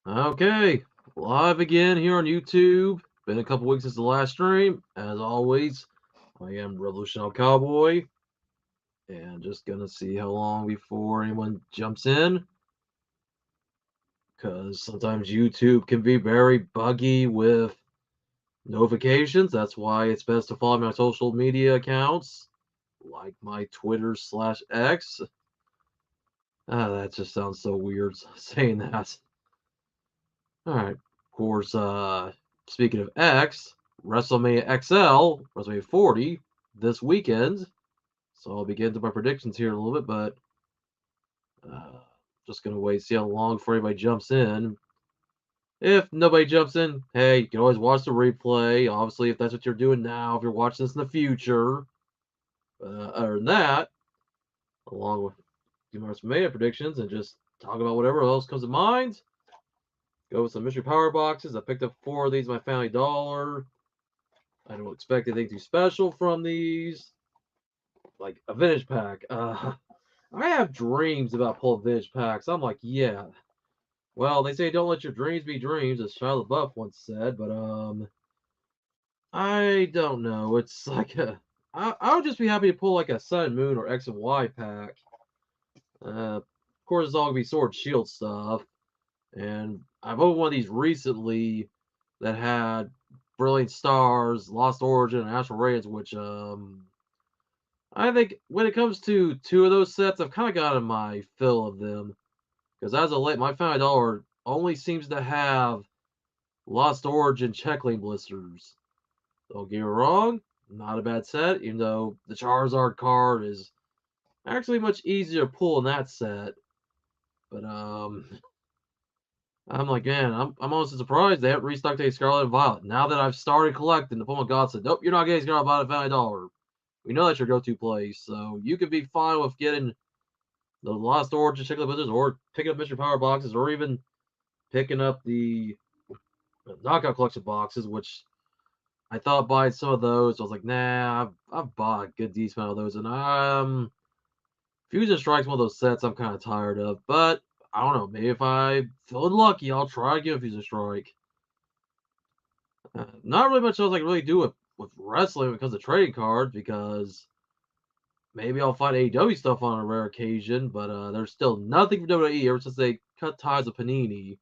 Okay, live again here on YouTube. Been a couple weeks since the last stream. As always, I am Revolutionary Cowboy, and just gonna see how long before anyone jumps in, because sometimes YouTube can be very buggy with notifications. That's why it's best to follow my social media accounts, like my Twitter/X. That just sounds so weird saying that. All right. Of course, speaking of X, WrestleMania XL, WrestleMania 40 this weekend. So I'll be getting to my predictions here in a little bit, but uh, just gonna wait, see how long before anybody jumps in. If nobody jumps in, hey, you can always watch the replay. Obviously, if that's what you're doing now, if you're watching this in the future. Other than that, along with my WrestleMania predictions and just talk about whatever else comes to mind. Go with some mystery power boxes. I picked up 4 of these my Family Dollar. I don't expect anything too special from these. Like a vintage pack. I have dreams about pulling vintage packs. I'm like, yeah. Well, they say don't let your dreams be dreams, as Shia LaBeouf once said, but I don't know. It's like I would just be happy to pull like a Sun and Moon or X and Y pack. Of course, it's all gonna be Sword Shield stuff, and I've opened one of these recently that had Brilliant Stars, Lost Origin, and Astral Radiance, which I think when it comes to 2 of those sets, I've kind of gotten my fill of them. Because as of late, my $5 only seems to have Lost Origin Checkling blisters. Don't get me wrong, not a bad set, even though the Charizard card is actually much easier to pull in that set. But I'm like, man, I'm honestly surprised they haven't restocked a Scarlet and Violet. Now that I've started collecting, the Pokemon God said, nope, you're not getting Scarlet and Violet $5. We know that's your go-to place, so you could be fine with getting the Lost Origin Checkle Blizzards, or picking up Mystery Power boxes, or even picking up the Knockout Collection boxes, which I thought buying some of those. I was like, nah, I've bought a good decent amount of those, and Fusion Strike's one of those sets I'm kind of tired of. But I don't know, maybe if I feel lucky, I'll try to get a Fusion Strike. Not really much else I can really do with wrestling because of trading cards, because maybe I'll find AEW stuff on a rare occasion, but there's still nothing from WWE ever since they cut ties with Panini.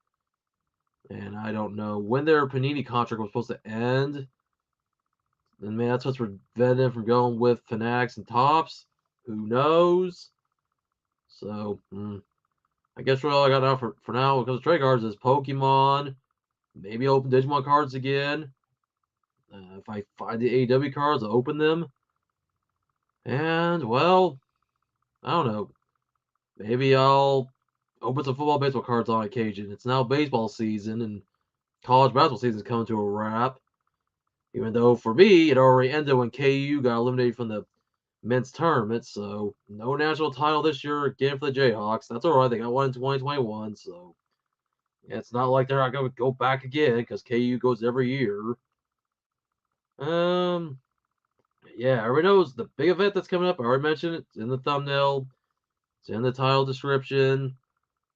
And I don't know when their Panini contract was supposed to end. And man, that's what's preventing them from going with Fanatics and Tops. Who knows? So, I guess what all I got now for now, because of trade cards, is Pokemon. Maybe open Digimon cards again. If I find the AEW cards, I'll open them. And, well, I don't know. Maybe I'll open some football, baseball cards on occasion. It's now baseball season, and college basketball season is coming to a wrap. Even though for me, it already ended when KU got eliminated from the men's tournament, so no national title this year again for the Jayhawks. That's all right. They got one in 2021, so yeah, it's not like they're not going to go back again because KU goes every year. Um, yeah, everybody knows the big event that's coming up. I already mentioned it. It's in the thumbnail. It's in the title description.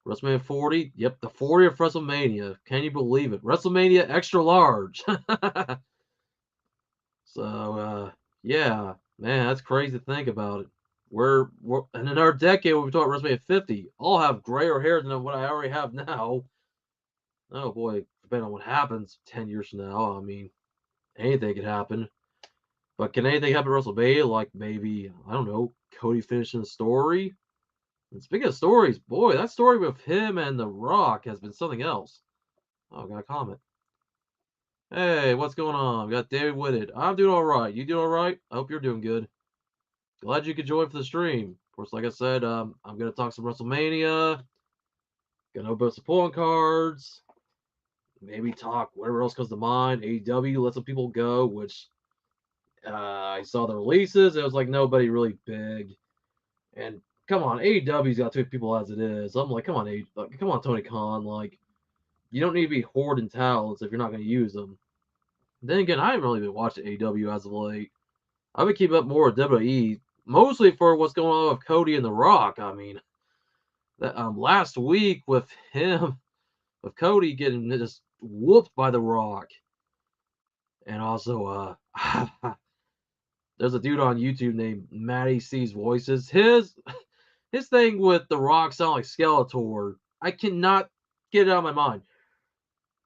WrestleMania 40. Yep, the 40th WrestleMania. Can you believe it? WrestleMania extra large. So, yeah, man, that's crazy to think about it. We're and in our decade, when we talk WrestleMania 50, I'll have grayer hair than what I already have now. Oh boy, depending on what happens 10 years from now, I mean, anything could happen. But can anything happen at WrestleMania? Like maybe, I don't know, Cody finishing the story? And speaking of stories, boy, that story with him and The Rock has been something else. Oh, I got a comment. Hey, what's going on? We got David Whitted. I'm doing all right. You doing all right? I hope you're doing good. Glad you could join for the stream. Of course, like I said, I'm going to talk some WrestleMania. Gonna open up some pulling cards. Maybe talk whatever else comes to mind. AEW, let some people go, which I saw the releases. It was like nobody really big. And come on, AEW's got 2 people as it is. I'm like, come on, come on, Tony Khan. Like, you don't need to be hoarding talents if you're not going to use them. Then again, I haven't really been watching AEW as of late. I've been keeping up more with WWE, mostly for what's going on with Cody and The Rock. I mean, that last week with him of Cody getting just whooped by The Rock. And also, there's a dude on YouTube named Matty C's Voices. His thing with The Rock sound like Skeletor. I cannot get it out of my mind.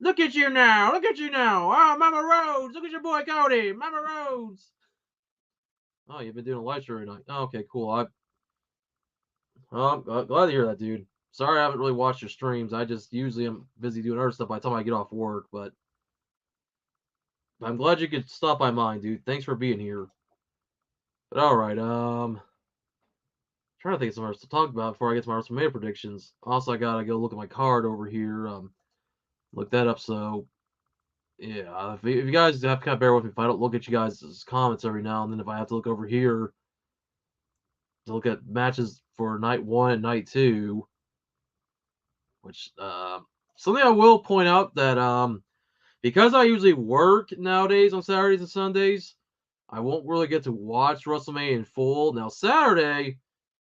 Look at you now! Look at you now! Oh, Mama Rhodes! Look at your boy Cody! Mama Rhodes! Oh, you've been doing a live stream tonight. Oh, okay, cool. I'm glad to hear that, dude. Sorry I haven't really watched your streams. I just usually am busy doing other stuff by the time I get off work, but I'm glad you could stop by mine, dude. Thanks for being here. But alright, trying to think of something else to talk about before I get to my WrestleMania predictions. Also, I gotta go look at my card over here. Look that up. So, yeah, if you guys have to kind of bear with me if I don't look at you guys' comments every now and then, if I have to look over here to look at matches for night 1 and night 2, which, something I will point out that, because I usually work nowadays on Saturdays and Sundays, I won't really get to watch WrestleMania in full. Now, Saturday,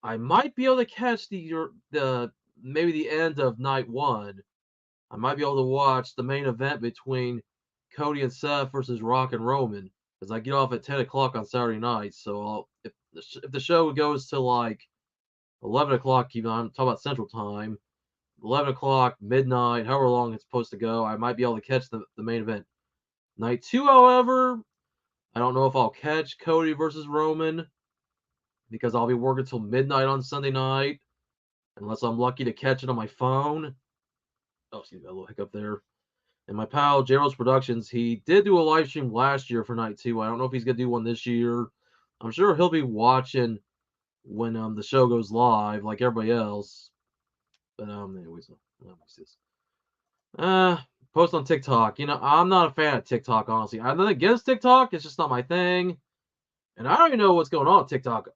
I might be able to catch the maybe the end of night 1. I might be able to watch the main event between Cody and Seth versus Rock and Roman, because I get off at 10 o'clock on Saturday night. So if the show goes to like 11 o'clock, even I'm talking about Central Time, 11 o'clock, midnight, however long it's supposed to go, I might be able to catch the main event. Night 2, however, I don't know if I'll catch Cody versus Roman because I'll be working till midnight on Sunday night, unless I'm lucky to catch it on my phone. Oh, excuse me, a little hiccup there. And my pal Gerald's Productions, he did do a live stream last year for night 2. I don't know if he's gonna do one this year. I'm sure he'll be watching when the show goes live, like everybody else. But anyways, let me see this. Post on TikTok. I'm not a fan of TikTok, honestly. I'm not against TikTok. It's just not my thing. And I don't even know what's going on with TikTok.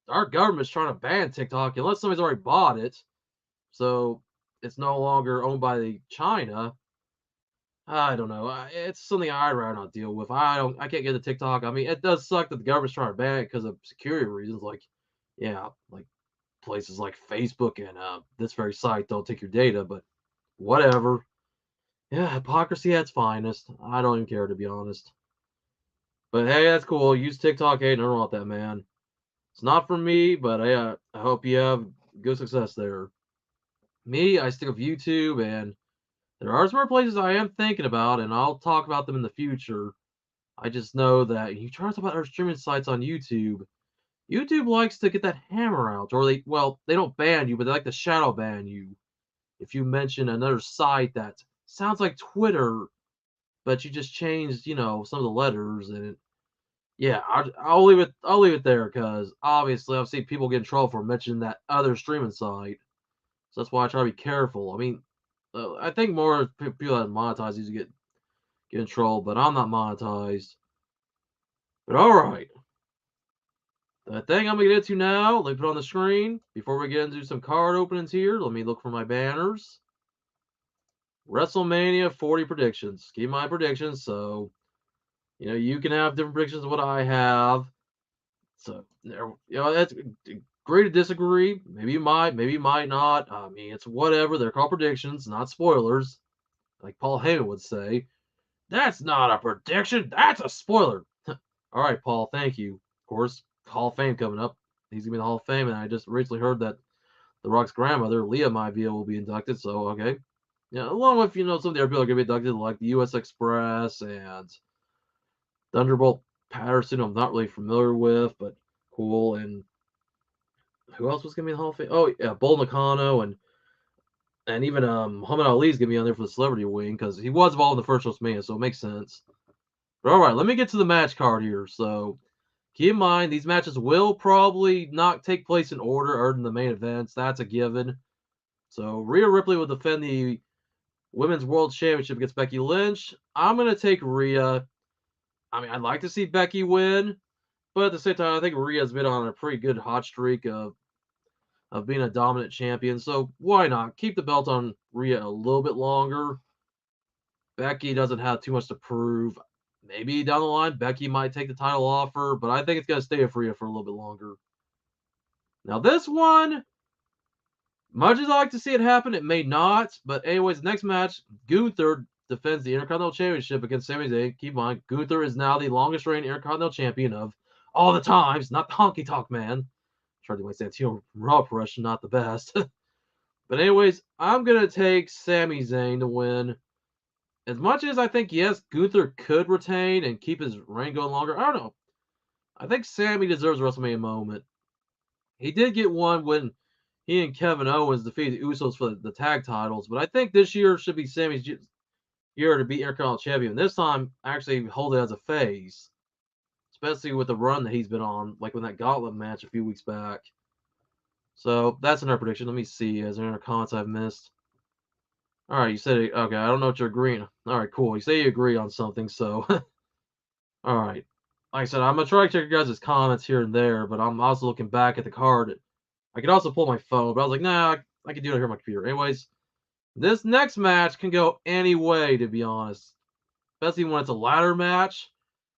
Our government's trying to ban TikTok unless somebody's already bought it. So it's no longer owned by China. I don't know. It's something I'd rather not deal with. I can't get the TikTok. I mean, it does suck that the government's trying to ban it because of security reasons. Like, yeah, like places like Facebook and this very site don't take your data, but whatever. Yeah, hypocrisy at its finest. I don't even care, to be honest. But hey, that's cool. Use TikTok. Hey, nothing wrong with that, man. It's not for me, but I hope you have good success there. Me, I stick with YouTube, and there are some more places I am thinking about, and I'll talk about them in the future. I just know that you try to talk about our streaming sites on YouTube. YouTube likes to get that hammer out, or they don't ban you, but they like to shadow ban you if you mention another site that sounds like Twitter, but you just changed, some of the letters, and yeah, I'll leave it there because obviously I've seen people get in trouble for mentioning that other streaming site, so that's why I try to be careful. I mean, I think more people that monetize usually get in trouble, but I'm not monetized. But all right. The thing I'm going to get into now, let me put on the screen. Before we get into some card openings here, let me look for my banners. WrestleMania 40 predictions. Keep my predictions, so, you can have different predictions than what I have. So, that's great to disagree. Maybe you might not. I mean, it's whatever. They're called predictions, not spoilers. Like Paul Heyman would say. That's not a prediction. That's a spoiler. All right, Paul. Thank you. Of course, Hall of Fame coming up. He's gonna be in the Hall of Fame, and I just recently heard that The Rock's grandmother, Leah Maivia, will be inducted. So okay, yeah, along with some of the other people are gonna be inducted, like the U.S. Express and Thunderbolt Patterson. I'm not really familiar with, but cool. And who else was gonna be in the Hall of Fame? Oh yeah, Bull Nakano and even Muhammad Ali's gonna be on there for the celebrity wing because he was involved in the first WrestleMania, so it makes sense. But all right, let me get to the match card here. So keep in mind, these matches will probably not take place in order other than the main events. That's a given. So Rhea Ripley will defend the Women's World Championship against Becky Lynch. I'm going to take Rhea. I mean, I'd like to see Becky win, but at the same time, I think Rhea's been on a pretty good hot streak of being a dominant champion. So why not? Keep the belt on Rhea a little bit longer. Becky doesn't have too much to prove. Maybe down the line, Becky might take the title off her, but I think it's going to stay with Rhea for a little bit longer. Now, this one, Much as I like to see it happen, it may not. But anyways, next match, Gunther defends the Intercontinental Championship against Sami Zayn. Keep in mind, Gunther is now the longest reigning Intercontinental Champion of all the times, not the Honky Tonk Man. Tried to my Santino Raw impression, not the best. But anyways, I'm gonna take Sami Zayn to win. As much as I think yes, Gunther could retain and keep his reign going longer, I don't know. I think Sammy deserves a WrestleMania moment. He did get one when he and Kevin Owens defeated the Usos for the tag titles, but I think this year should be Sammy's year to be Intercontinental Champion. This time, actually hold it as a phase, especially with the run that he's been on, like with that Gauntlet match a few weeks back. So that's another prediction. Let me see. Is there any other comments I've missed? All right, you said it. Okay, I don't know what you're agreeing. All right, cool. You say you agree on something, so all right. Like I said, I'm gonna try to check your guys' comments here and there, but I'm also looking back at the card. I could also pull my phone, but I was like, nah, I can do it here on my computer. Anyways, this next match can go any way, to be honest, especially when it's a ladder match.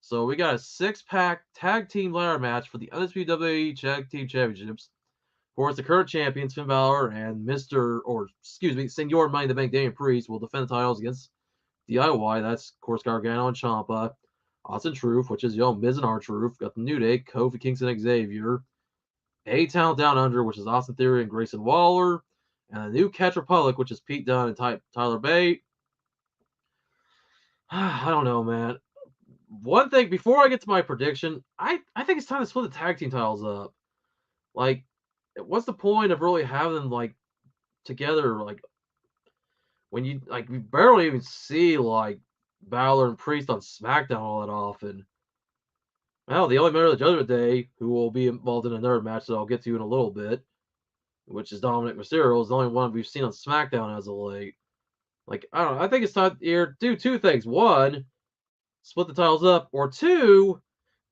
So we got a six-pack tag team ladder match for the undisputed WWE Tag Team Championships. Of course, the current champions, Finn Balor and Senor Money in the Bank, Damian Priest, will defend the titles against DIY. That's, of course, Gargano and Ciampa. Austin Truth, which is, Miz and R-Truth. Got the New Day, Kofi Kingston, Xavier. A-Town Down Under, which is Austin Theory and Grayson Waller. And the new Catch Republic, which is Pete Dunne and Tyler Bate. I don't know, man. One thing, before I get to my prediction, I think it's time to split the tag team titles up. Like, what's the point of really having them, like, together, like, when you, like, we barely even see, like, Balor and Priest on SmackDown all that often. Well, the only member of the Judgment Day who will be involved in another match that I'll get to in a little bit, which is Dominic Mysterio, is the only one we've seen on SmackDown as of late. Like, I don't know. I think it's time here do two things. One, split the titles up, or two,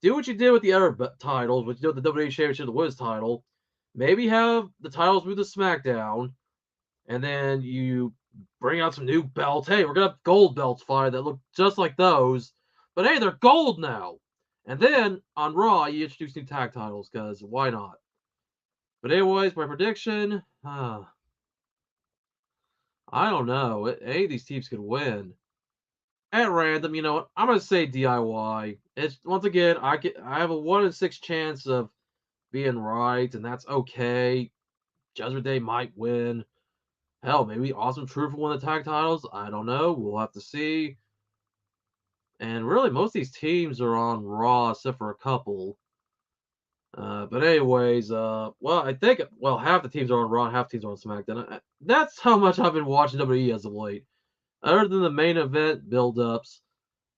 do what you did with the other titles, which you did with the WWE Championship, the Women's title. Maybe have the titles move to SmackDown, and then you bring out some new belts. Hey, we're gonna have gold belts fired that look just like those, but hey, they're gold now. And then on Raw, you introduce new tag titles because why not? But anyways, my prediction. I don't know. Any of these teams could win. At random, you know what? I'm gonna say DIY. It's once again, I have a 1 in 6 chance of being right, and that's okay. Judgment Day might win. Hell, maybe Awesome Truth will win the tag titles. I don't know. We'll have to see. And really, most of these teams are on Raw, except for a couple. But anyways, well, I think half the teams are on Raw, half the teams are on SmackDown. That's how much I've been watching WWE as of late. Other than the main event build-ups,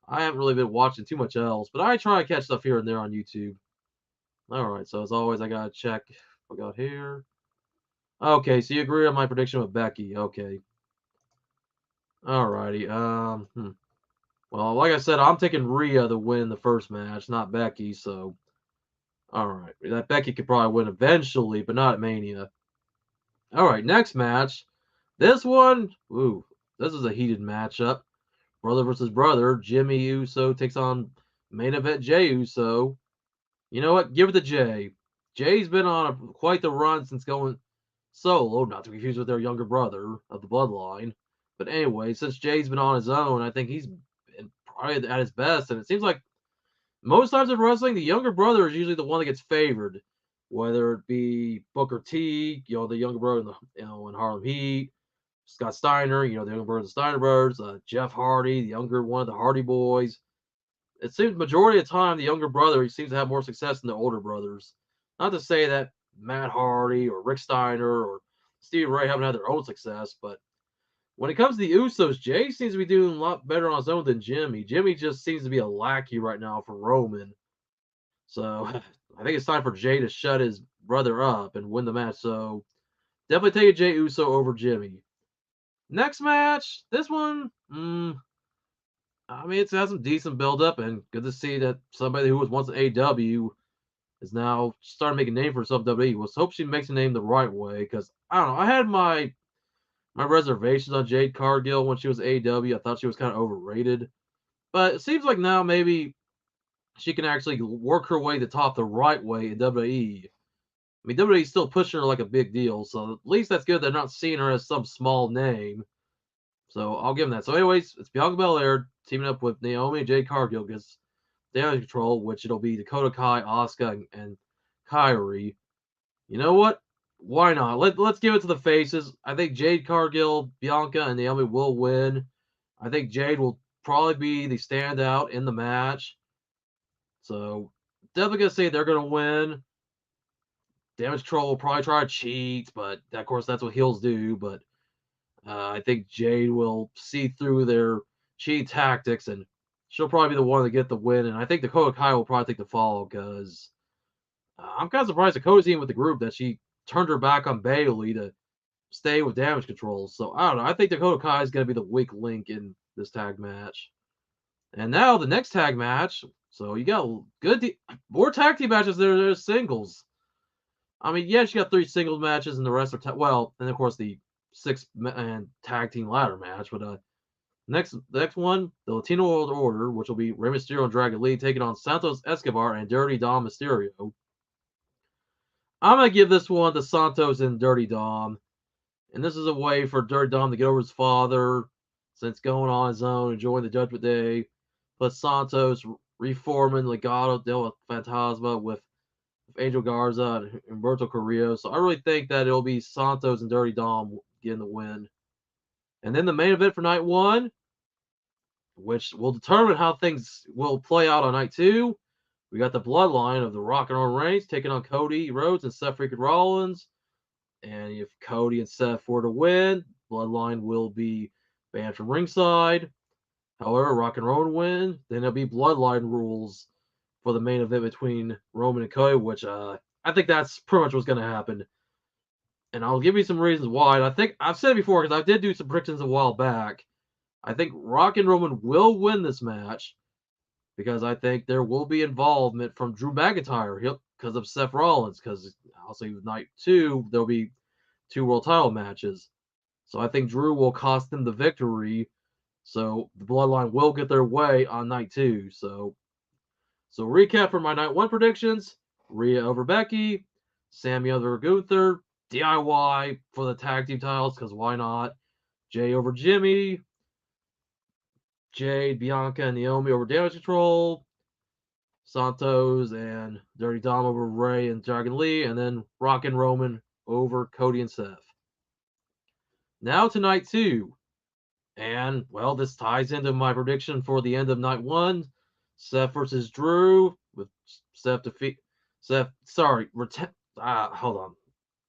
I haven't really been watching too much else, but I try to catch stuff here and there on YouTube. All right, so as always, I gotta check what we got here. Okay, so you agree on my prediction with Becky. Okay. All righty. Well, like I said, I'm taking Rhea to win the first match, not Becky. So, all right, that Becky could probably win eventually, but not at Mania. All right, next match. This one, this is a heated matchup. Brother versus brother. Jimmy Uso takes on main event Jey Uso. You know what? Give it to Jay. Jay's been on quite the run since going solo, not to be confused with their younger brother of the bloodline. But anyway, since Jay's been on his own, I think he's been probably at his best. And it seems like most times in wrestling, the younger brother is usually the one that gets favored, whether it be Booker T, the younger brother in Harlem Heat, Scott Steiner, the younger brother of the Steiner Brothers, Jeff Hardy, the younger one of the Hardy Boys. It seems majority of the time the younger brother he seems to have more success than the older brothers. Not to say that Matt Hardy or Rick Steiner or Steve Ray haven't had their own success, but when it comes to the Usos, Jay seems to be doing a lot better on his own than Jimmy. Jimmy just seems to be a lackey right now for Roman. So I think it's time for Jay to shut his brother up and win the match. So definitely take a Jay Uso over Jimmy. Next match, this one, I mean, it's had some decent build up, and good to see that somebody who was once an AW is now starting to make a name for herself. WWE. Let's hope she makes a name the right way, because I don't know. I had my reservations on Jade Cargill when she was AW. I thought she was kind of overrated, but it seems like now maybe she can actually work her way to top the right way in WWE. I mean, WWE's still pushing her like a big deal, so at least that's good. They're not seeing her as some small name. So I'll give them that. So, anyways, it's Bianca Belair teaming up with Naomi and Jade Cargill against Damage Control, which it'll be Dakota Kai, Asuka, and Kyrie. You know what? Why not? Let's give it to the faces. I think Jade Cargill, Bianca, and Naomi will win. I think Jade will probably be the standout in the match. So definitely gonna say they're gonna win. Damage Control will probably try to cheat, but of course that's what heels do. But I think Jade will see through their cheat tactics, and she'll probably be the one to get the win. And I think Dakota Kai will probably take the fall because I'm kind of surprised Dakota's even with the group that she turned her back on Bayley to stay with Damage Control. So I don't know. I think Dakota Kai is going to be the weak link in this tag match. And now the next tag match. So you got more tag team matches. There's singles. I mean, yes, you got 3 singles matches, and the rest are well, and of course the 6-man tag team ladder match. But the next one, the Latino World Order, which will be Rey Mysterio and Dragon Lee taking on Santos Escobar and Dirty Dom Mysterio. I'm gonna give this one to Santos and Dirty Dom, and this is a way for Dirty Dom to get over his father, since going on his own, enjoying the Judgment Day. Plus Santos reforming Legado del Fantasma with Angel Garza and Humberto Carrillo. So I really think that it'll be Santos and Dirty Dom getting the win. And then the main event for night 1, which will determine how things will play out on night 2. We got the bloodline of the Rock and Roll Reigns taking on Cody Rhodes and Seth freaking Rollins. And if Cody and Seth were to win, bloodline will be banned from ringside. However, Rock and Roll win, then it'll be bloodline rules for the main event between Roman and Cody, which I think that's pretty much what's going to happen. And I'll give you some reasons why. And I think I've said it before because I did do some predictions a while back. I think Rock and Roman will win this match because I think there will be involvement from Drew McIntyre because of Seth Rollins. Because I'll say night 2 there'll be 2 world title matches, so I think Drew will cost them the victory. So the Bloodline will get their way on night 2. So recap for my night 1 predictions: Rhea over Becky, Sammy over Gunther, DIY for the tag team titles because why not? Jay over Jimmy, Jade, Bianca, and Naomi over Damage Control, Santos and Dirty Dom over Ray and Dragon Lee, and then Rock and Roman over Cody and Seth. Now to night 2. And, well, this ties into my prediction for the end of night 1. Seth versus Drew, with Seth hold on.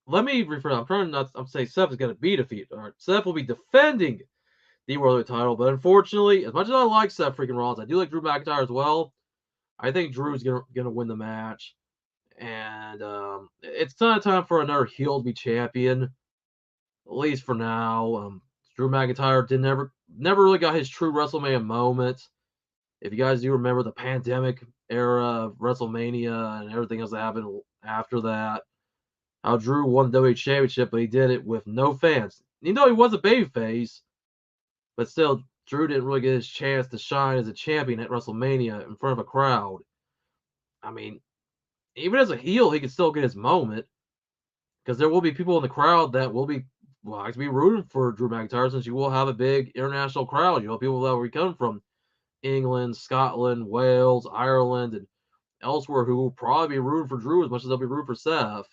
Let me rephrase. I'm trying not to say Seth is going to be defeated. All right, Seth will be defending the World title, but unfortunately, as much as I like Seth freaking Rollins, I do like Drew McIntyre as well. I think Drew's gonna win the match, and it's kind of time for another heel to be champion, at least for now. Drew McIntyre never really got his true WrestleMania moment. If you guys do remember the pandemic era of WrestleMania and everything else that happened after that, how Drew won the WWE Championship, but he did it with no fans. You know he was a babyface, but still, Drew didn't really get his chance to shine as a champion at WrestleMania in front of a crowd. I mean, even as a heel, he can still get his moment because there will be people in the crowd that will be to be rooting for Drew McIntyre since you will have a big international crowd. You know, people that will be coming from England, Scotland, Wales, Ireland, and elsewhere who will probably be rooting for Drew as much as they'll be rooting for Seth.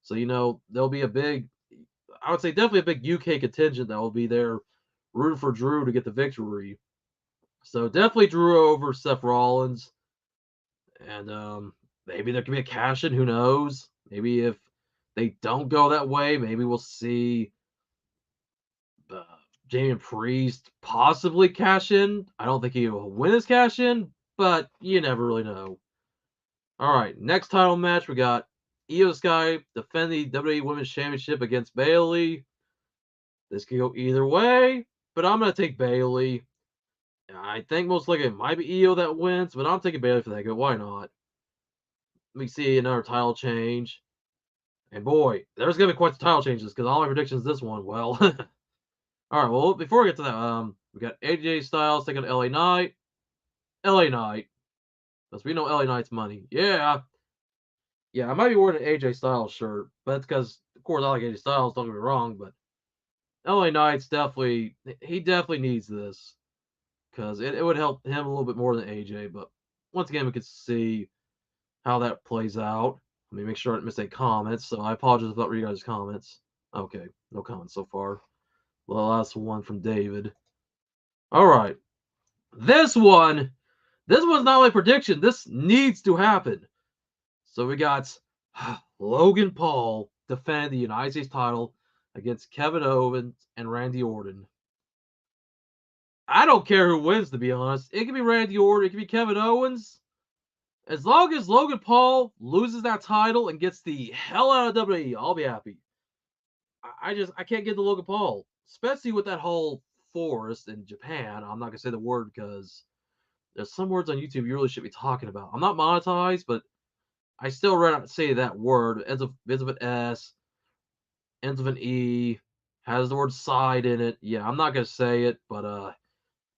So, you know, there'll be I would say definitely a big UK contingent that will be there rooting for Drew to get the victory. So definitely Drew over Seth Rollins. And maybe there could be a cash in, who knows? Maybe if they don't go that way, maybe we'll see Damian Priest possibly cash in. I don't think he will win his cash in, but you never really know. All right, next title match, we got Io Sky defend the WWE Women's Championship against Bayley. This could go either way, but I'm going to take Bayley. I think most likely it might be Io that wins, but I'm taking Bayley for that. Why not? Let me see another title change. And boy, there's going to be quite the title changes because all my predictions this one, well. All right, well, before we get to that, we got AJ Styles taking LA Knight. LA Knight. Because we know LA Knight's money. Yeah. Yeah, I might be wearing an AJ Styles shirt, but that's because, of course, I like AJ Styles. Don't get me wrong, but LA Knight's definitely he definitely needs this because it would help him a little bit more than AJ. But once again, we could see how that plays out. Let me make sure I didn't miss any comments. So I apologize about reading you guys' comments. Okay, no comments so far. The last one from David. All right, this one, this one's not my prediction. This needs to happen. So we got Logan Paul defend the United States title against Kevin Owens and Randy Orton. I don't care who wins, to be honest. It could be Randy Orton, it could be Kevin Owens. As long as Logan Paul loses that title and gets the hell out of WWE, I'll be happy. I can't get the Logan Paul, especially with that whole forest in Japan. I'm not gonna say the word because there's some words on YouTube you really should be talking about. I'm not monetized, but I still read out say that word. Ends with an S, ends with an E, has the word side in it. Yeah, I'm not gonna say it, but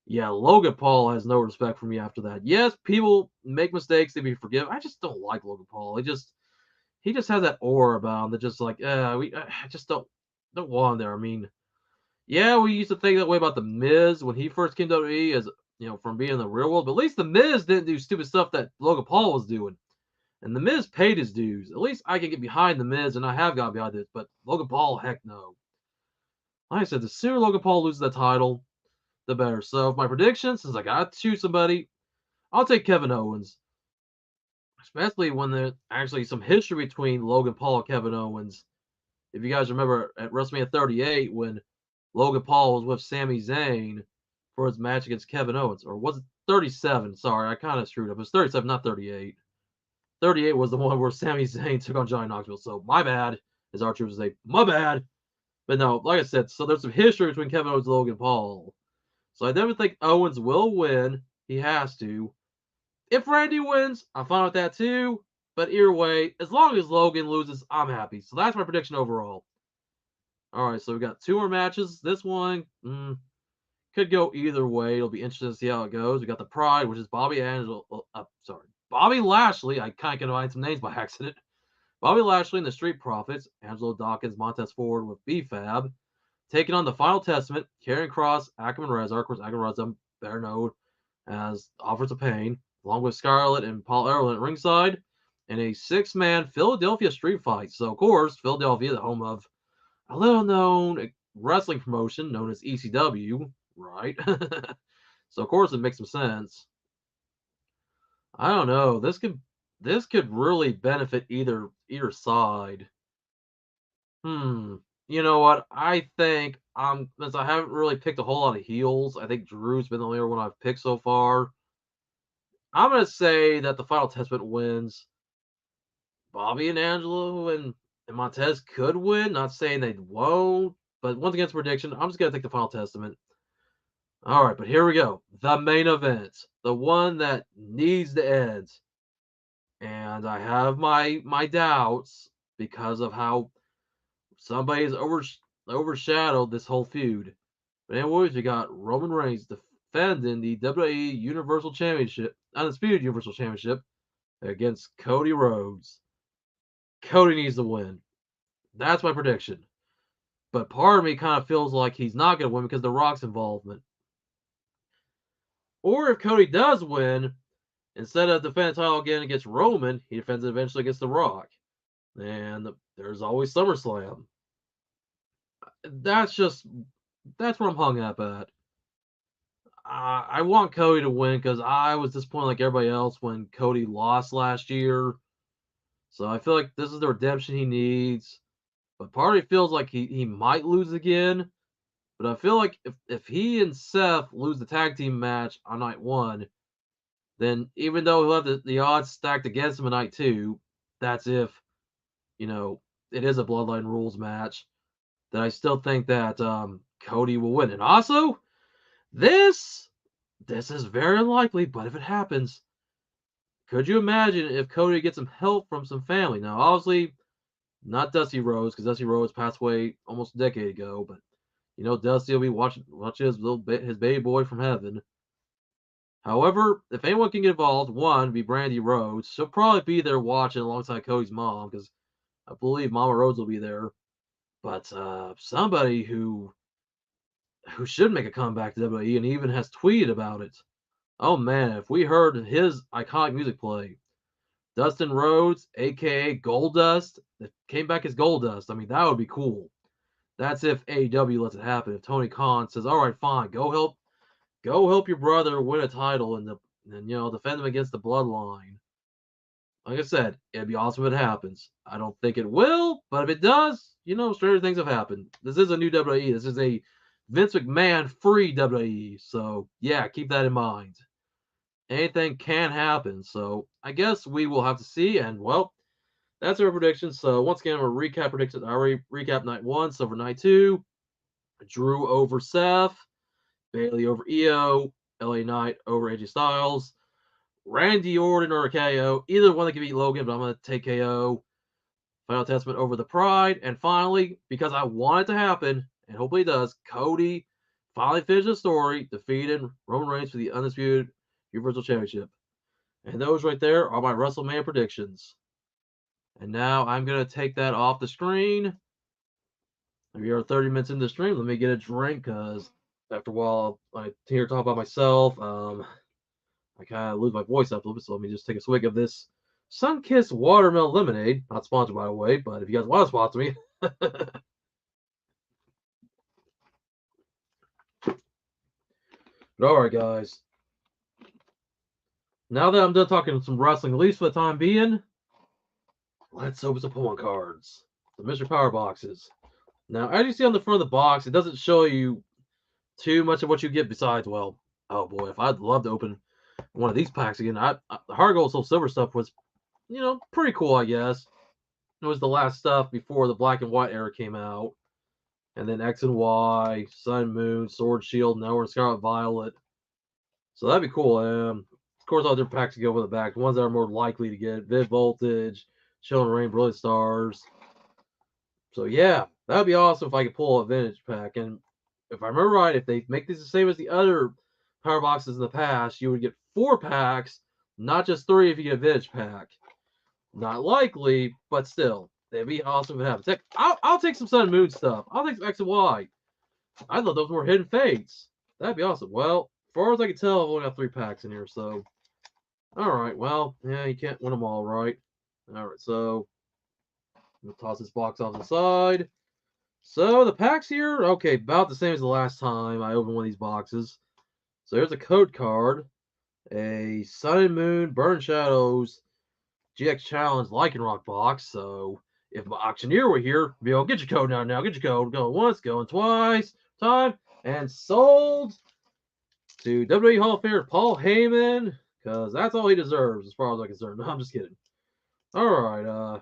yeah, Logan Paul has no respect for me after that. Yes, people make mistakes, they be forgiven. I just don't like Logan Paul. He just has that aura about him that just like, I just don't want him there. I mean, yeah, we used to think that way about the Miz when he first came to WWE as from being in the real world, but at least the Miz didn't do stupid stuff that Logan Paul was doing. And the Miz paid his dues. At least I can get behind the Miz, and I have got behind it. But Logan Paul, heck no. Like I said, the sooner Logan Paul loses the title, the better. So, my prediction, since I got to choose somebody, I'll take Kevin Owens. Especially when there's actually some history between Logan Paul and Kevin Owens. If you guys remember at WrestleMania 38 when Logan Paul was with Sami Zayn for his match against Kevin Owens, or was it 37? Sorry, I kind of screwed up. It was 37, not 38. 38 was the one where Sami Zayn took on Johnny Knoxville. So my bad, as our troops say, my bad. But no, like I said, so there's some history between Kevin Owens and Logan Paul. So I definitely think Owens will win. He has to. If Randy wins, I'm fine with that too. But either way, as long as Logan loses, I'm happy. So that's my prediction overall. All right, so we got two more matches. This one could go either way. It'll be interesting to see how it goes. We got the Pride, which is Bobby Lashley. I kind of combined some names by accident. Bobby Lashley and the Street Profits, Angelo Dawkins, Montez Ford with B-Fab, taking on the Final Testament, Karrion Kross, Ackerman Rezar, of course, Ackerman Rezar, better known as Offers of Pain, along with Scarlett and Paul Ellering at ringside, in a six-man Philadelphia street fight. So, of course, Philadelphia, the home of a little-known wrestling promotion known as ECW, right? So, of course, it makes some sense. I don't know. This could really benefit either side. Hmm. You know what? I think since I haven't really picked a whole lot of heels, I think Drew's been the only one I've picked so far. I'm gonna say that the Final Testament wins. Bobby and Angelo and Montez could win. Not saying they won't, but once again, it's a prediction. I'm just gonna take the Final Testament. All right, but here we go. The main event, the one that needs to end, and I have my doubts because of how somebody's overshadowed this whole feud. But anyways, we got Roman Reigns defending the WWE Universal Championship, Undisputed Universal Championship, against Cody Rhodes. Cody needs to win. That's my prediction. But part of me kind of feels like he's not going to win because The Rock's involvement. Or if Cody does win, instead of defending the title again against Roman, he defends it eventually against The Rock. And there's always SummerSlam. That's where I'm hung up at. I want Cody to win because I was disappointed like everybody else when Cody lost last year. So I feel like this is the redemption he needs. But part of me feels like he might lose again. But I feel like if he and Seth lose the tag team match on night one, then even though he'll have the odds stacked against him on night two, that's if, you know, it is a Bloodline Rules match, then I still think that Cody will win. And also, this this is very unlikely, but if it happens, could you imagine if Cody gets some help from some family? Now, obviously, not Dusty Rhodes, because Dusty Rhodes passed away almost a decade ago, but Dusty will be watching his baby boy from heaven. However, if anyone can get involved, one would be Brandy Rhodes. She'll probably be there watching alongside Cody's mom because I believe Mama Rhodes will be there. But somebody who should make a comeback to WWE and even has tweeted about it. Oh man, if we heard his iconic music play, Dustin Rhodes, aka Goldust, that came back as Goldust. I mean, that would be cool. That's if AEW lets it happen. If Tony Khan says, "All right, fine, go help your brother win a title and defend him against the Bloodline." Like I said, it'd be awesome if it happens. I don't think it will, but if it does, stranger things have happened. This is a new WWE. This is a Vince McMahon free WWE. So yeah, keep that in mind. Anything can happen. So I guess we will have to see. And well, that's our predictions. So once again, we're recap predictions. I already recap night one, so for night two, Drew over Seth, Bailey over Io, LA Knight over AJ Styles, Randy Orton or KO. Either one that can beat Logan, but I'm going to take KO. Final Testament over the Pride. And finally, because I want it to happen, and hopefully it does, Cody finally finished the story, defeated Roman Reigns for the Undisputed Universal Championship. And those right there are my WrestleMania predictions. And now I'm going to take that off the screen. We are 30 minutes into the stream. Let me get a drink because after a while I hear talk about myself. I kind of lose my voice up a little bit, so let me just take a swig of this Sunkissed Watermelon Lemonade. Not sponsored, by the way, but if you guys want to sponsor me. But alright, guys. Now that I'm done talking some wrestling, at least for the time being, let's open some Pokemon cards. The Mystery Power Boxes. Now, as you see on the front of the box, it doesn't show you too much of what you get besides, well, oh boy, if I'd love to open one of these packs again. The Hard Gold Soul Silver stuff was, pretty cool, I guess. It was the last stuff before the Black and White era came out. And then X and Y, Sun, Moon, Sword, Shield, now we're in Scarlet Violet. So that'd be cool. Of course, all different packs to go over the back. The ones that are more likely to get Viv Voltage, Children Rain, Brilliant Stars. So yeah, that'd be awesome if I could pull a vintage pack. And if I remember right, if they make these the same as the other power boxes in the past, you would get 4 packs, not just 3 if you get a vintage pack. Not likely, but still, it'd be awesome if it happens. I'll take some Sun and Moon stuff. I'll take some X and Y. I thought those were Hidden Fates. That'd be awesome. Well, as far as I can tell, I've only got 3 packs in here, so. Alright, well, yeah, you can't win them all, right? Alright, so. We'll toss this box off to the side. So, the packs here, okay, about the same as the last time I opened one of these boxes. So, there's a code card, a Sun and Moon, Burn Shadows, GX Challenge Lycanroc box. So, if my auctioneer were here, be able to get your code now. Get your code. Going once, going twice, time, and sold to WWE Hall of Famer Paul Heyman, because that's all he deserves as far as I'm concerned. No, I'm just kidding. Alright,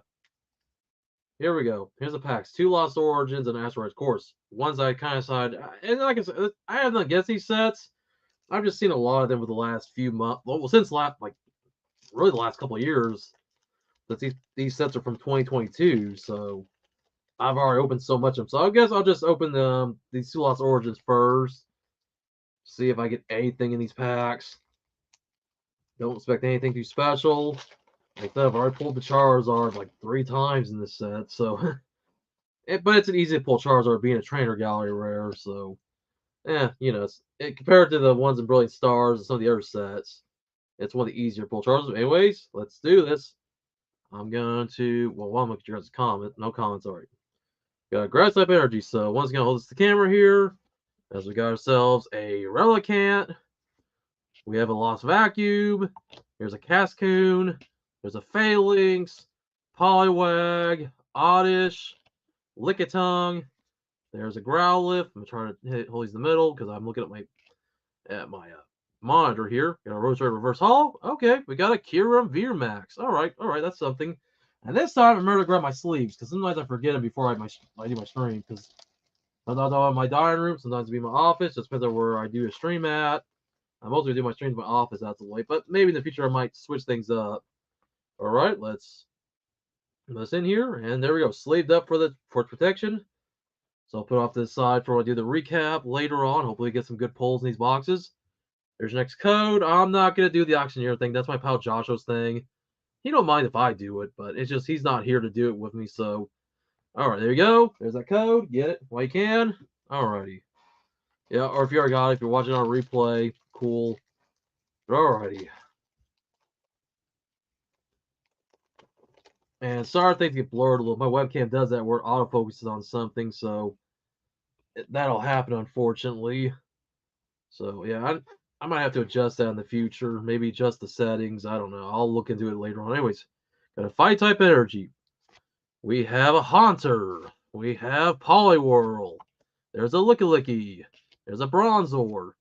here we go. Here's the packs. 2 Lost Origins and Asteroids. Of course, ones I kind of decided. And like I said, I have not against these sets. I've just seen a lot of them with the last few months. Well, since really the last couple of years. That these sets are from 2022, so I've already opened so much of them. So I guess I'll just open these 2 Lost Origins first. See if I get anything in these packs. Don't expect anything too special. Like that, I've already pulled the Charizard like 3 times in this set, so. But it's an easy to pull Charizard being a trainer gallery rare, so. Compared to the ones in Brilliant Stars and some of the other sets, it's one of the easier to pull Charizard. Anyways, let's do this. I'm going to, well, I'm looking at your guys' comment. No comments, all right. Got grass type energy, so one's going to hold this to the camera here. As we got ourselves a Relicanth. We have a Lost Vacuum. Here's a Cascoon. There's a Phalanx. Poliwag. Oddish. Lickitung. There's a Growlithe. I'm trying to hold these in the middle because I'm looking at my monitor here. Got a Rotor Reverse Hall. Okay, we got a Kira VMAX. All right, that's something. And this time I'm going to grab my sleeves because sometimes I forget them before I do my stream because sometimes I'm in my dining room, sometimes it'll be my office. Just depends on where I do a stream at. I mostly do my streams in my office out the way, but maybe in the future I might switch things up. All right, let's put this in here, and there we go, sleeved up for protection. So I'll put off this side for when I do the recap later on. Hopefully get some good pulls in these boxes. There's your next code. I'm not going to do the auctioneer thing. That's my pal Joshua's thing. He don't mind if I do it, but it's just he's not here to do it with me, so... Alright, there you go. There's that code. Get it while you can. Alrighty. Yeah, or if you already got it, if you're watching on replay, cool. Alrighty. And sorry if things get blurred a little. My webcam does that where it autofocuses on something, so that'll happen, unfortunately. So, yeah, I might have to adjust that in the future. Maybe adjust the settings. I don't know. I'll look into it later on. Anyways, got a Fight type energy. We have a Haunter. We have Poliwhirl. There's a Licky. There's a Bronzor.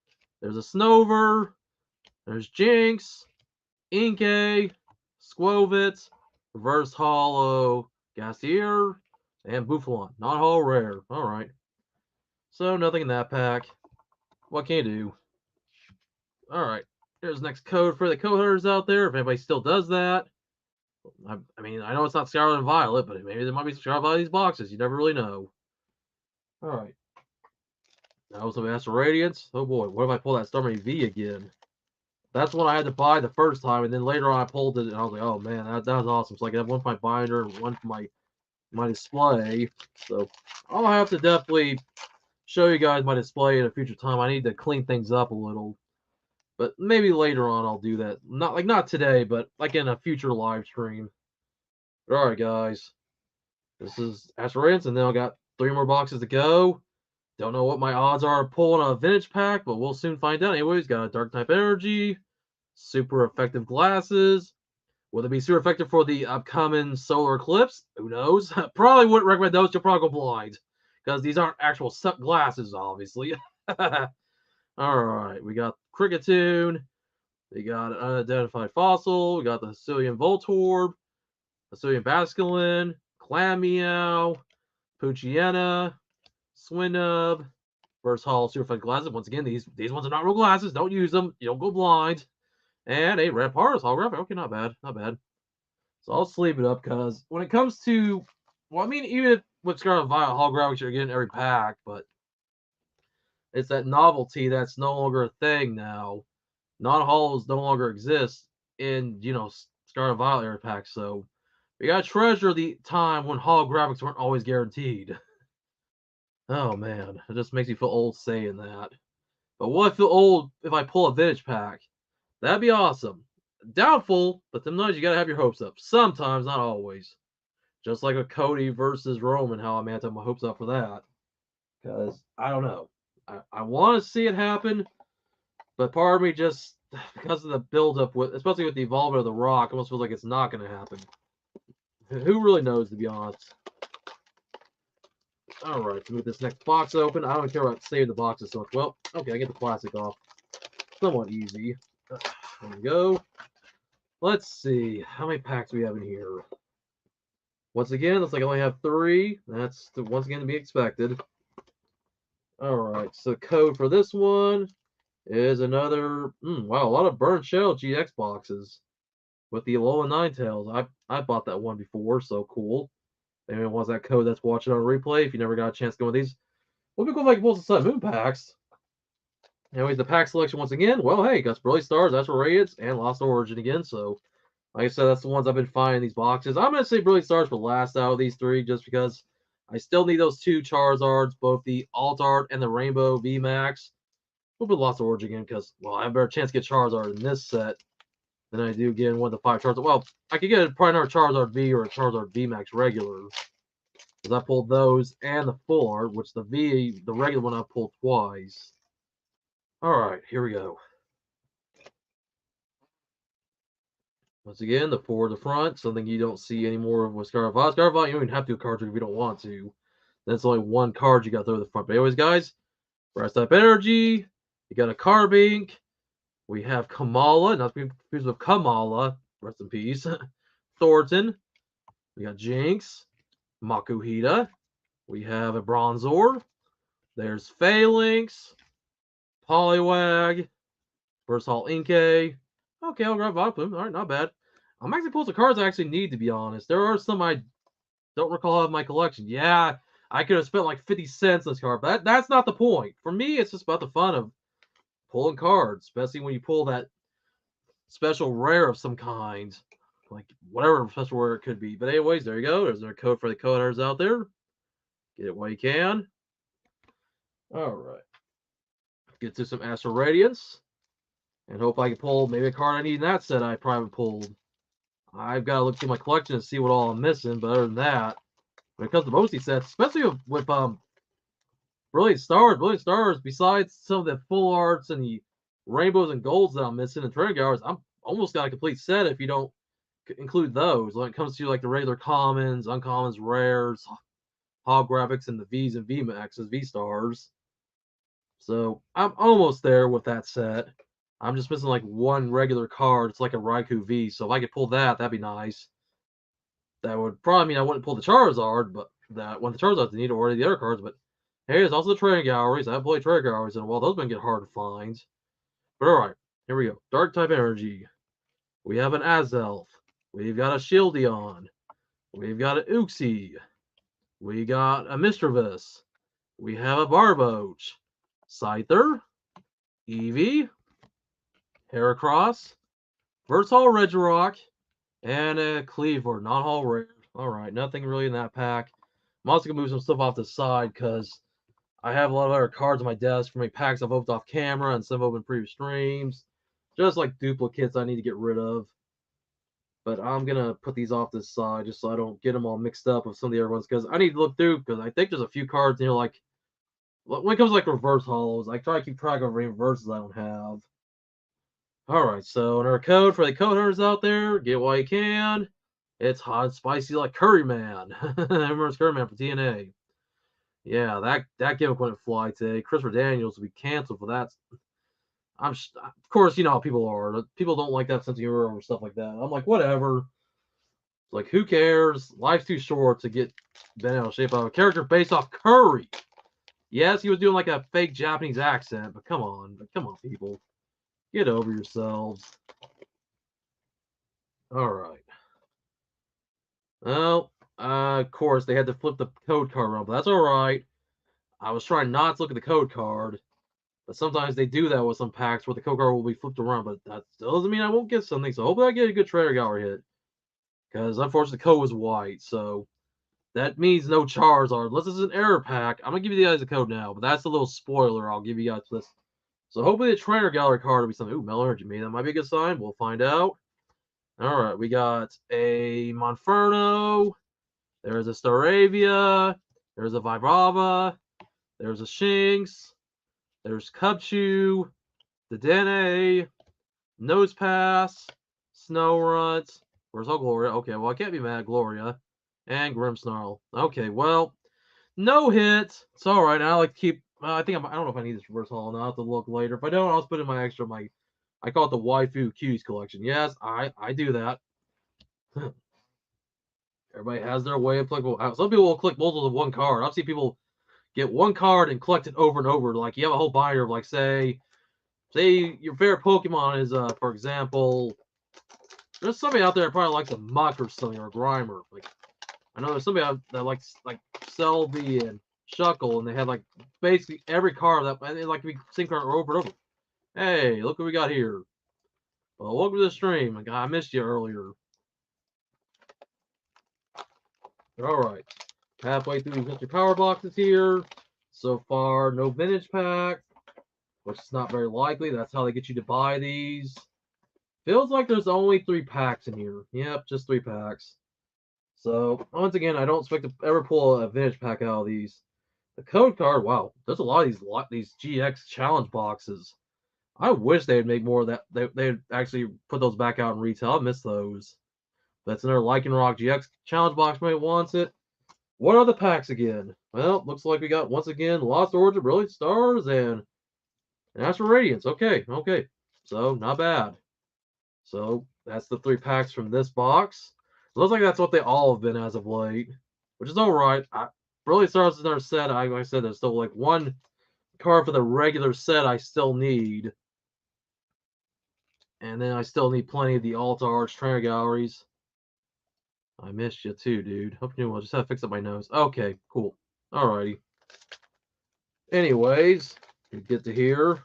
There's a Snover. There's Jinx. Inkay. Squovit. Reverse Hollow. Gastier. And Buffalon. Non-holo rare. Alright. So, nothing in that pack. What can you do? Alright. Here's the next code for the code hunters out there, if anybody still does that. I mean, I know it's not Scarlet and Violet, but maybe there might be some Scarlet and Violet in these boxes. You never really know. Alright. Now some Astral Radiance. Oh boy, what if I pull that Stormy V again? That's one I had to buy the first time, and then later on I pulled it, and I was like, oh man, that was awesome. So I got one for my binder and one for my display. So I'll have to definitely show you guys my display at a future time. I need to clean things up a little. But maybe later on I'll do that. Not today, but like in a future live stream. Alright guys. This is Astral Radiance, and then I got 3 more boxes to go. Don't know what my odds are of pulling a vintage pack, but we'll soon find out. Anyways, got a Dark type energy, super effective glasses. Will they be super effective for the upcoming solar eclipse? Who knows? Probably wouldn't recommend those. You'll probably go blind, because these aren't actual glasses, obviously. Alright, we got Kricketune. We got an unidentified fossil. We got the Hisuian Voltorb, Hisuian Basculin, Clammeow, Poochyena, Swinub, Reverse Hollow Certified Glasses. Once again, these ones are not real glasses. Don't use them. You don't go blind. And a Red Pars holographic. Okay, not bad. Not bad. So I'll sleep it up, because when it comes to... Well, I mean, even with Scarlet Violet holographics, you're getting every pack, but it's that novelty that's no longer a thing now. Non-holos no longer exist in, Scarlet Violet era packs, so we gotta treasure the time when holographics weren't always guaranteed. Oh man, it just makes me feel old saying that. But will I feel old if I pull a vintage pack? That'd be awesome. Doubtful, but sometimes you gotta have your hopes up. Sometimes, not always. Just like a Cody versus Roman, how I may have to have my hopes up for that. Because, I don't know. I want to see it happen, but part of me just, because of the build-up, especially with the involvement of The Rock, almost feels like it's not going to happen. Who really knows, to be honest? Alright, move this next box open. I don't care about saving the boxes so much. Well, okay, I get the plastic off. Somewhat easy. There we go. Let's see. How many packs do we have in here? Once again, looks like I only have 3. That's once again to be expected. Alright, so code for this one is another... wow, a lot of Burnt Shell GX boxes with the Alola Ninetales. I bought that one before, so cool. If anyone wants that code that's watching on replay, if you never got a chance to go with these, we'll be going like Wolves of Sun Moon packs. Anyways, the pack selection once again. Well, hey, got Brilliant Stars, Astral Radiance, and Lost Origin again. So, like I said, that's the ones I've been finding in these boxes. I'm going to say Brilliant Stars for last out of these 3, just because I still need those 2 Charizards, both the Alt-Art and the Rainbow VMAX. We'll put Lost Origin again, because, well, I have a better chance to get Charizard in this set than I do get in one of the 5 Charizard. Well, I could get probably another Charizard V or a Charizard VMAX regular, because I pulled those and the full art, which the regular one I pulled twice. Alright, here we go. Once again, the 4 at the front, something you don't see anymore with Scarlet Violet. Scarlet Violet, you don't even have to do a card trick if you don't want to. That's only 1 card you got to throw to the front. But anyways, guys, Grass type energy. You got a Carbink. We have Kamala, not to be confused with Kamala. Rest in peace. Thornton. We got Jinx. Makuhita. We have a Bronzor. There's Phalanx. Poliwag. Versal Inkay. Okay, I'll grab Vileplume. Alright, not bad. I'm actually pulling the cards I actually need, to be honest. There are some I don't recall out of my collection. Yeah, I could have spent like 50 cents on this card, but that's not the point. For me, it's just about the fun of pulling cards, especially when you pull that special rare of some kind, like whatever special rare it could be. But anyways, there you go. There's our code for the code hunters out there. Get it while you can. All right. Get to some Astral Radiance. And hope I can pull maybe a card I need in that set I probably pulled. I've got to look through my collection and see what all I'm missing. But other than that, when it comes to most of these sets, especially with Brilliant Stars, besides some of the full arts and the rainbows and golds that I'm missing in Training Hours, I'm almost got a complete set if you don't include those. When it comes to like the regular commons, uncommons, rares, holographics, and the Vs and VMAXs, V Stars. So I'm almost there with that set. I'm just missing like one regular card. It's like a Raikou V. So if I could pull that, that'd be nice. That would probably mean I wouldn't pull the Charizard, but that when the Charizard's needed or the other cards. But hey, there's also the trading galleries. I haven't played trading galleries in a while. Those been getting hard to find. But all right, here we go. Dark type energy. We have an Azelf. We've got a Shieldon. We've got an Uxie. We got a Mischievous. We have a Barboach. Scyther. Eevee. Heracross. Versatile Regirock. And a Cleaver. Non-hall rare. Alright, nothing really in that pack. I'm also going to move some stuff off the side because I have a lot of other cards on my desk from my packs I've opened off camera and some opened previous streams. Just like duplicates I need to get rid of. But I'm going to put these off this side just so I don't get them all mixed up with some of the other ones. Because I need to look through because I think there's a few cards, you know, like when it comes to like reverse hollows, I try to keep track of reverses I don't have. Alright, so in our code for the code hunters out there, get while you can. It's hot and spicy like Curry Man. Remember it's Curry Man for TNA. Yeah, that gimmick wouldn't fly today. Christopher Daniels will be canceled for that. Of course, you know how people are. People don't like that sense of humor or stuff like that. I'm like, whatever. Like, who cares? Life's too short to get bent out of shape of a character based off Curry. Yes, he was doing like a fake Japanese accent, but come on, people. Get over yourselves. All right. Well, of course, they had to flip the code card around, but that's all right. I was trying not to look at the code card, but sometimes they do that with some packs where the code card will be flipped around, but that still doesn't mean I won't get something, so hopefully I get a good trader gallery hit. Because, unfortunately, the code was white, so that means no Charizard. Unless it's an error pack, I'm going to give you guys the code now, but that's a little spoiler I'll give you guys for this. So hopefully the trainer gallery card will be something. Ooh, Metal Energy Me. That might be a good sign. We'll find out. All right, we got a Monferno. There's a Staravia. There's a Vibrava. There's a Shinx. There's Cubchoo. The Dene. Nosepass. Snorunt. Where's all Gloria? Okay, well, I can't be mad at Gloria. And Grimmsnarl. Okay, well, no hit. It's all right. I like to keep. I don't know if I need this reverse hall. I'll have to look later. If I don't, I'll just put in my extra. I call it the waifu cuties collection. Yes, I do that. Everybody has their way of collecting. Some people will collect multiples of one card. I've seen people get one card and collect it over and over. Like you have a whole binder of like say your favorite Pokemon is for example, there's somebody out there that probably likes a Muck or something or a Grimer. Like I know there's somebody that likes like Selby and Shuckle, and they have like basically every card that and they like to be same card over and over. Hey, look what we got here. Well, welcome to the stream. I missed you earlier. All right, halfway through these mystery power boxes here. So far, no vintage pack, which is not very likely. That's how they get you to buy these. Feels like there's only 3 packs in here. Yep, just 3 packs. So, once again, I don't expect to ever pull a vintage pack out of these. The code card, wow, there's a lot of these GX challenge boxes. I wish they'd make more of that. They'd actually put those back out in retail. I miss those. That's another Lycanroc GX challenge box. Maybe wants it. What are the packs again? Well, looks like we got, once again, Lost Origin, Brilliant Stars, and Astral Radiance. Okay. So, not bad. So, that's the 3 packs from this box. Looks like that's what they all have been as of late, which is all right. Brilliant Stars is another set. Like I said, there's still like 1 card for the regular set I still need. And then I still need plenty of the Alta Arts Trainer Galleries. I missed you too, dude. Hope you're doing well. Just have to fix up my nose. Okay, cool. Alrighty. Anyways, we get to here.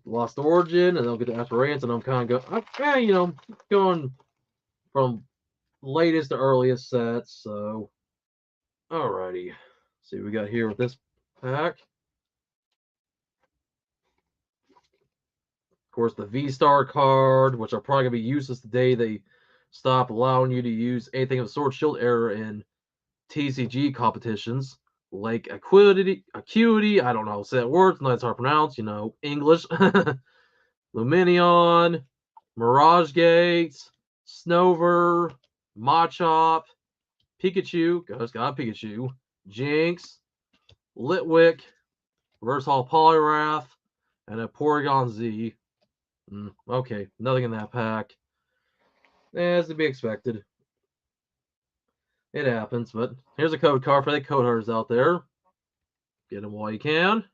Lost Origin, and they'll get the Aspirants, and I'm kind of going from latest to earliest sets. So, alrighty. See what we got here with this pack. Of course, the V-Star card, which are probably going to be useless the day they stop allowing you to use anything of Sword Shield era in TCG competitions, like Acuity, I don't know how to say that word, it's hard to pronounce, English. Luminion, Mirage Gates, Snover, Machop, Pikachu, got Pikachu, Jinx, Litwick, Versal Poliwrath, and a Porygon Z. Okay, nothing in that pack. As to be expected. It happens, but here's a code card for the code hunters out there. Get them while you can.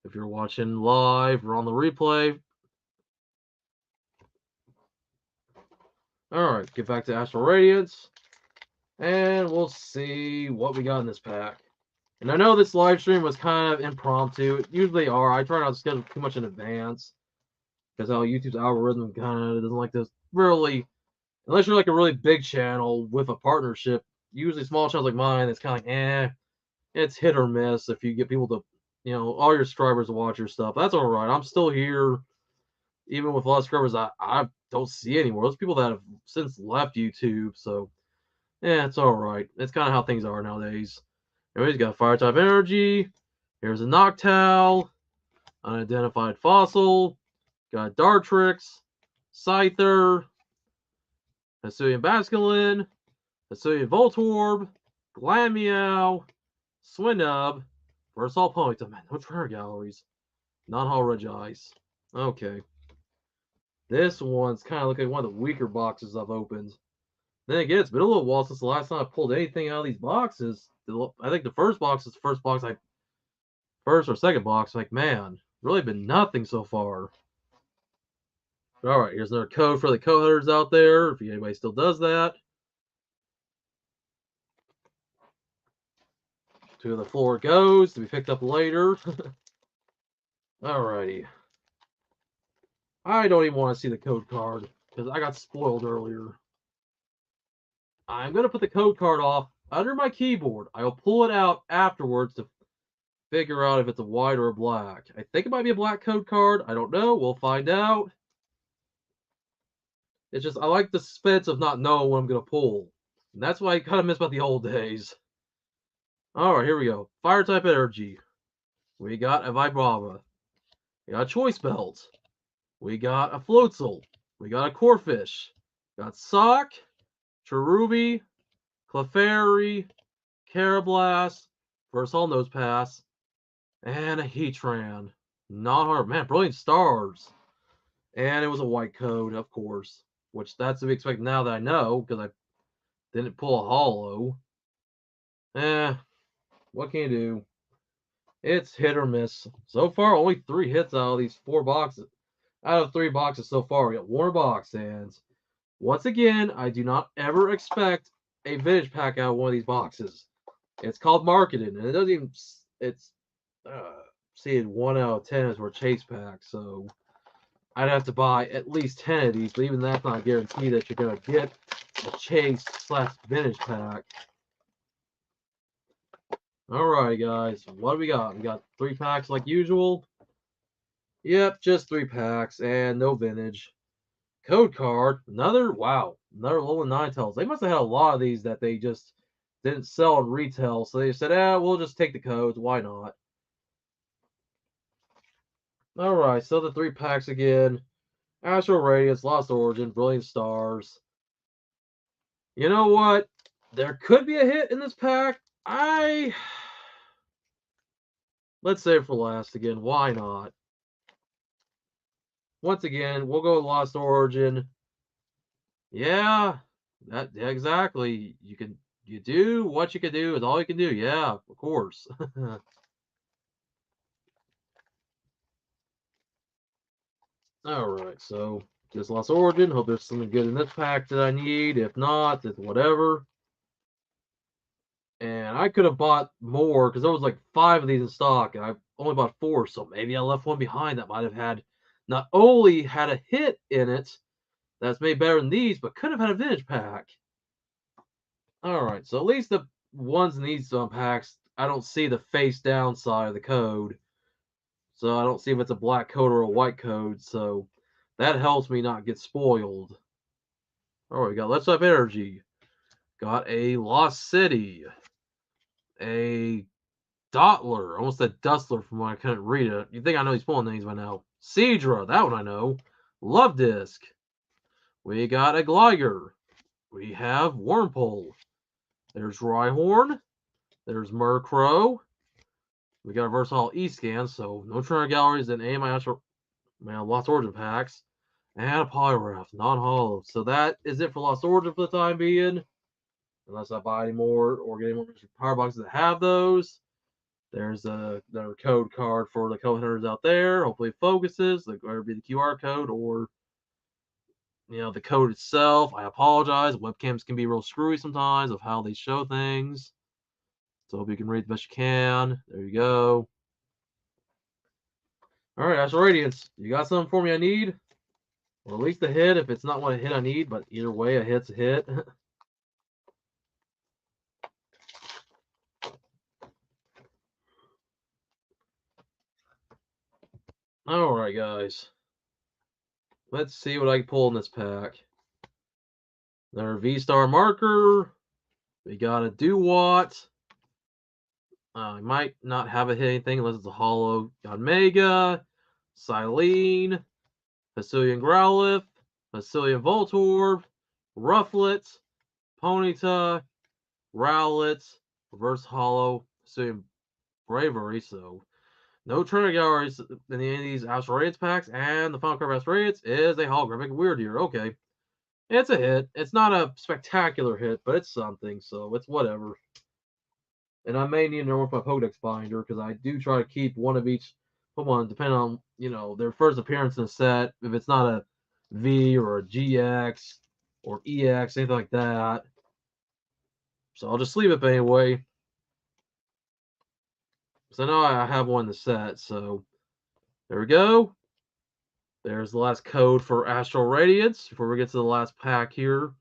If you're watching live or on the replay. Alright, get back to Astral Radiance. And we'll see what we got in this pack. And I know this live stream was kind of impromptu. Usually are. I try not to schedule too much in advance. Because how YouTube's algorithm kind of doesn't like to really, unless you're like a really big channel with a partnership, usually small channels like mine, it's kind of like, it's hit or miss if you get people to, all your subscribers to watch your stuff. That's all right. I'm still here, even with a lot of subscribers I don't see anymore. Those people that have since left YouTube, so, it's all right. It's kind of how things are nowadays. Anyways, got Fire-type Energy. Here's a Noctowl. Unidentified Fossil. Got Dartrix, Scyther, Hisuian Basculin, Hisuian Voltorb, Glameow, Swinub, Versal Ponyta. Man, no trainer galleries. Non-Hall Regice. Okay. This one's kind of looking like one of the weaker boxes I've opened. Then again, it's been a little while since the last time I pulled anything out of these boxes. I think the first box is the first box first or second box. Like, man, really been nothing so far. All right, here's another code for the code hunters out there, if anybody still does that. To the floor it goes, to be picked up later. Alrighty. I don't even want to see the code card, because I got spoiled earlier. I'm going to put the code card off under my keyboard. I'll pull it out afterwards to figure out if it's a white or a black. I think it might be a black code card. I don't know. We'll find out. It's just, I like the suspense of not knowing what I'm going to pull. And that's why I kind of miss about the old days. Alright, here we go. Fire-type Energy. We got a Vibrava. We got a Choice Belt. We got a Floatzel. We got a Corphish. Got Sock, Cherubi, Clefairy, Carablast, Versal Nosepass, and a Heatran. Not hard. Man, Brilliant Stars. And it was a white code, of course. Which that's to be expected now that I know, because I didn't pull a holo. What can you do? It's hit or miss. So far, only 3 hits out of these 4 boxes. Out of 3 boxes so far, we got 1 box. And once again, I do not ever expect a vintage pack out of one of these boxes. It's called marketing, and it doesn't even. It's seeing 1 out of 10 is for chase pack. So I'd have to buy at least 10 of these, but even that's not a guarantee that you're gonna get a chase / vintage pack. Alright, guys, what do we got? We got 3 packs like usual. Yep, just 3 packs and no vintage. Code card, another Alolan Ninetales. They must have had a lot of these that they just didn't sell in retail, so they said, we'll just take the codes, why not? Alright, so the 3 packs again. Astral Radiance, Lost Origin, Brilliant Stars. You know what? There could be a hit in this pack. Let's save it for last again. Why not? Once again, we'll go with Lost Origin. Yeah, exactly. You do what you can do is all you can do. Yeah, of course. Alright, so just Lost Origin. Hope there's something good in this pack that I need. If not, it's whatever. And I could have bought more because there was like 5 of these in stock, and I only bought 4, so maybe I left one behind that might have had not only had a hit in it that's made better than these, but could have had a vintage pack. Alright, so at least the ones in these packs, I don't see the face down side of the code. So I don't see if it's a black code or a white code, so that helps me not get spoiled. Alright, we got Let's Up Energy. Got a Lost City. A Dotler. Almost a Dustler from when I couldn't read it. You think I know these pulling names by now. Cedra, that one I know. Love Disc. We got a Gligar. We have Wormpole. There's Rhyhorn. There's Murkrow. We got a Versatile E-Scan, so no trainer galleries and any of my Lost Origin packs. And a Poliwrath, non-hollow. So that is it for Lost Origin for the time being. Unless I buy any more or get any more power boxes that have those. There's another code card for the code hunters out there. Hopefully it focuses. Whether it be the QR code or the code itself. I apologize. Webcams can be real screwy sometimes of how they show things. So hope you can read the best you can. There you go. Alright, Astral Radiance. You got something for me I need? Or at least a hit if it's not what a hit I need, but either way, a hit's a hit. Alright, guys. Let's see what I can pull in this pack. Another V-Star marker. We got a Dewott. I might not have it hit anything unless it's a hollow. Got Mega, Silene, Hisuian Growlithe, Hisuian Voltorb, Rufflet, Ponyta, Rowlet, Reverse Hollow, Hisuian Bravery. So no trainer galleries in any of these Astral Radiance packs, and the final card of Astral Radiance is a holographic Weirdeer. Okay. It's a hit. It's not a spectacular hit, but it's something, so it's whatever. And I may need to work my Pokedex binder because I do try to keep one of each Pokemon, depending on their first appearance in a set. If it's not a V or a GX or EX, anything like that. So I'll just leave it anyway. So I know I have one in the set. So there we go. There's the last code for Astral Radiance before we get to the last pack here.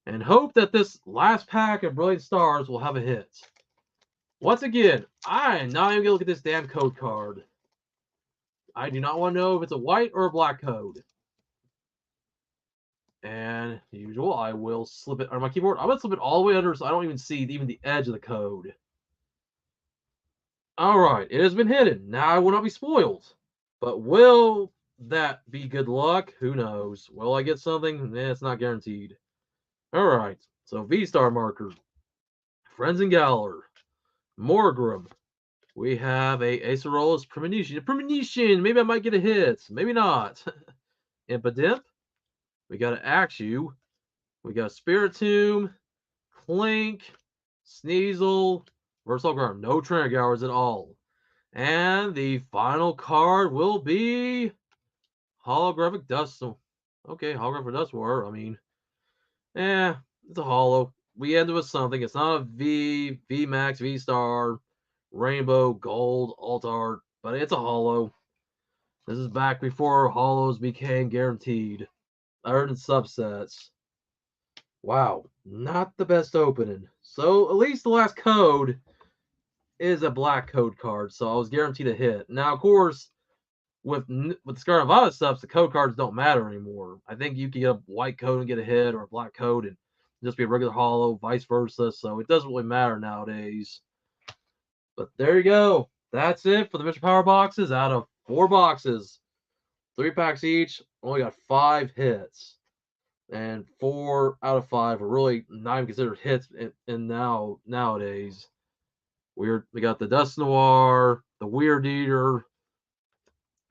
And hope that this last pack of Brilliant Stars will have a hit. Once again, I am not even going to look at this damn code card. I do not want to know if it's a white or a black code. And, usual, I will slip it on my keyboard. I'm going to slip it all the way under so I don't even see even the edge of the code. Alright, it has been hidden. Now I will not be spoiled. But will that be good luck? Who knows? Will I get something? It's not guaranteed. Alright, so V-Star marker. Friends and Galar. Morgrem. We have a Acerolas Premonition. Premonition! Maybe I might get a hit. Maybe not. Impidimp. We got an Axew. We got Spiritomb. Clink. Sneasel. Versatile Garm. No trainer galleries at all. And the final card will be Holographic Dusknoir. Okay, Holographic Dusknoir. I mean, it's a holo. We ended with something. It's not a V, V Max, V Star, Rainbow, Gold, Alt Art, but it's a holo. This is back before holos became guaranteed. Other than subsets. Wow, not the best opening. So at least the last code is a black code card, so I was guaranteed a hit. Now, of course, with the Scarlet Violet stuff, the code cards don't matter anymore. I think you can get a white code and get a hit, or a black code and just be a regular holo, vice versa. So it doesn't really matter nowadays. But there you go. That's it for the Mr. Power boxes out of 4 boxes. 3 packs each. Only got 5 hits. And 4 out of 5 are really not even considered hits nowadays. We got the Dusknoir, the Weirdeater,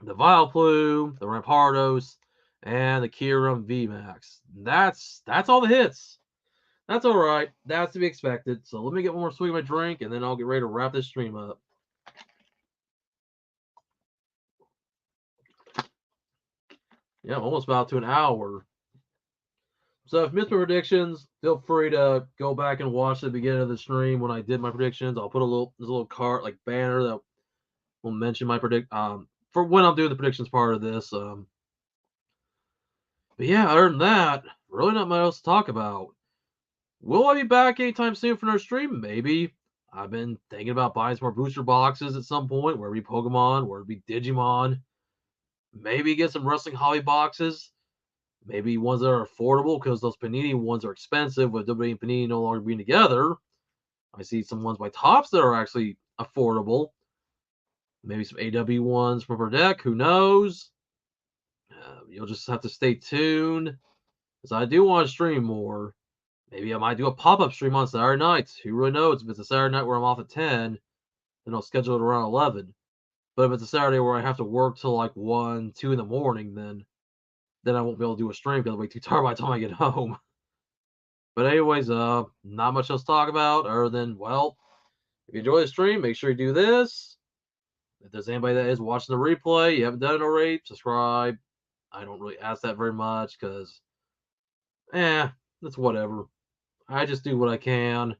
the Vileplume, the Rampardos, and the Kyurem VMAX. That's all the hits. That's all right. That's to be expected. So let me get one more swig of my drink, and then I'll get ready to wrap this stream up. Yeah, I'm almost about to an hour. So if you missed my predictions, feel free to go back and watch the beginning of the stream when I did my predictions. I'll put there's a little card like banner that will mention my for when I'm doing the predictions part of this. But yeah, other than that, really not much else to talk about. Will I be back anytime soon for another stream? Maybe. I've been thinking about buying some more booster boxes at some point, whether it be Pokemon, whether it be Digimon. Maybe get some wrestling hobby boxes. Maybe ones that are affordable because those Panini ones are expensive with WWE and Panini no longer being together. I see some ones by Tops that are actually affordable. Maybe some AW ones from her deck. Who knows? You'll just have to stay tuned because I do want to stream more. Maybe I might do a pop-up stream on Saturday nights. Who really knows? If it's a Saturday night where I'm off at 10, then I'll schedule it around 11. But if it's a Saturday where I have to work till like 1, 2 in the morning, then I won't be able to do a stream because I'll be too tired by the time I get home. But anyways, not much else to talk about other than, well, if you enjoy the stream, make sure you do this. If there's anybody that is watching the replay, you haven't done it already, subscribe. I don't really ask that very much because, that's whatever. I just do what I can.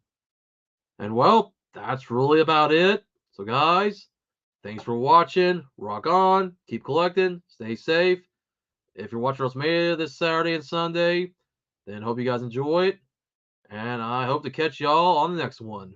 And well, that's really about it. So guys, thanks for watching. Rock on. Keep collecting. Stay safe. If you're watching WrestleMania this Saturday and Sunday, then hope you guys enjoy it. And I hope to catch y'all on the next one.